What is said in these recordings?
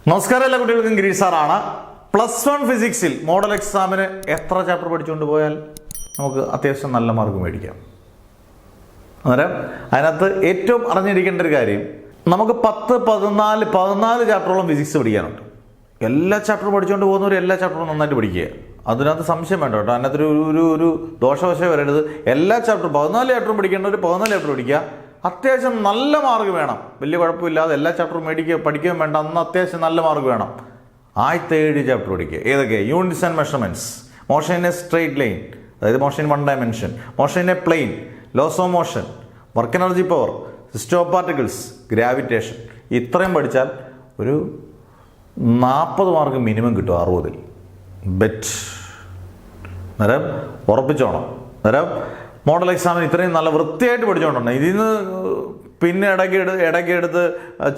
നമസ്കാരം, എല്ലാ കുട്ടികൾക്കും ഗിരീഷ് സാറാണ്. +1 ഫിസിക്സിൽ മോഡൽ എക്സാമിന് എത്ര ചാപ്റ്റർ പഠിച്ചുകൊണ്ട് പോയാൽ നമുക്ക് അത്യാവശ്യം നല്ല മാർക്ക് മേടിക്കാം? അന്നേരം അതിനകത്ത് ഏറ്റവും അറിഞ്ഞിരിക്കേണ്ട ഒരു കാര്യം, നമുക്ക് 14 ചാപ്റ്ററോളം ഫിസിക്സ് പഠിക്കാനുണ്ട്. എല്ലാ ചാപ്റ്ററും പഠിച്ചുകൊണ്ട് പോകുന്നവർ എല്ലാ ചാപ്റ്ററും നന്നായിട്ട് പഠിക്കുക. അതിനകത്ത് സംശയം വേണ്ട കേട്ടോ. അതിനകത്തൊരു ഒരു ദോഷവശം വരരുത്. എല്ലാ ചാപ്റ്ററും 14 ചാപ്റ്ററും പഠിക്കേണ്ടവർ 14 ചാപ്റ്റർ പഠിക്കുക. അത്യാവശ്യം നല്ല മാർക്ക് വേണം. വലിയ കുഴപ്പമില്ലാതെ എല്ലാ ചാപ്റ്ററും പഠിക്കുകയും വേണ്ട. അന്ന് അത്യാവശ്യം നല്ല മാർക്ക് വേണം. ആദ്യത്തെ 7 ചാപ്റ്റർ പഠിക്കുക. ഏതൊക്കെ? Units and measurements, motion in a straight line, അതായത് motion in 1 dimension, motion in a plane, laws of motion, work energy power, system of particles, gravitation. ഇത്രയും പഠിച്ചാൽ ഒരു 40 മാർക്ക് മിനിമം കിട്ടും 60-ൽ. ബെറ്റ്. അന്നേരം ഉറപ്പിച്ചോണം. അന്നേരം മോഡൽ എക്സാമിന് ഇത്രയും നല്ല വൃത്തിയായിട്ട് പഠിച്ചുകൊണ്ടുണ്ട്. ഇതിൽ നിന്ന് പിന്നെ ഇടയ്ക്ക് എടുത്ത്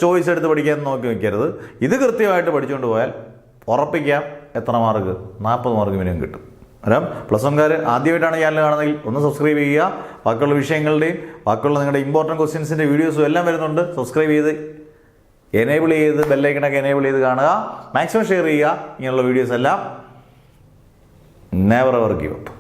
ചോയ്സ് എടുത്ത് പഠിക്കാൻ നോക്കി വയ്ക്കരുത്. ഇത് കൃത്യമായിട്ട് പഠിച്ചുകൊണ്ട് പോയാൽ ഉറപ്പിക്കാം എത്ര മാർക്ക്? 40 മാർക്ക് മിനിമം കിട്ടും. അന്നേരം +1കാർ ആദ്യമായിട്ടാണ് ചാനൽ കാണുന്നതെങ്കിൽ ഒന്ന് സബ്സ്ക്രൈബ് ചെയ്യുക. ബാക്കിയുള്ള വിഷയങ്ങളുടെയും ബാക്കിയുള്ള നിങ്ങളുടെ ഇമ്പോർട്ടൻറ്റ് ക്വസ്റ്റ്യൻസിൻ്റെ വീഡിയോസും എല്ലാം വരുന്നുണ്ട്. സബ്സ്ക്രൈബ് ചെയ്ത് എനേബിൾ ചെയ്ത് ബെല്ലൈക്കണൊക്കെ എനേബിൾ ചെയ്ത് കാണുക. മാക്സിമം ഷെയർ ചെയ്യുക. ഇങ്ങനെയുള്ള വീഡിയോസ് എല്ലാം. Never ever give up.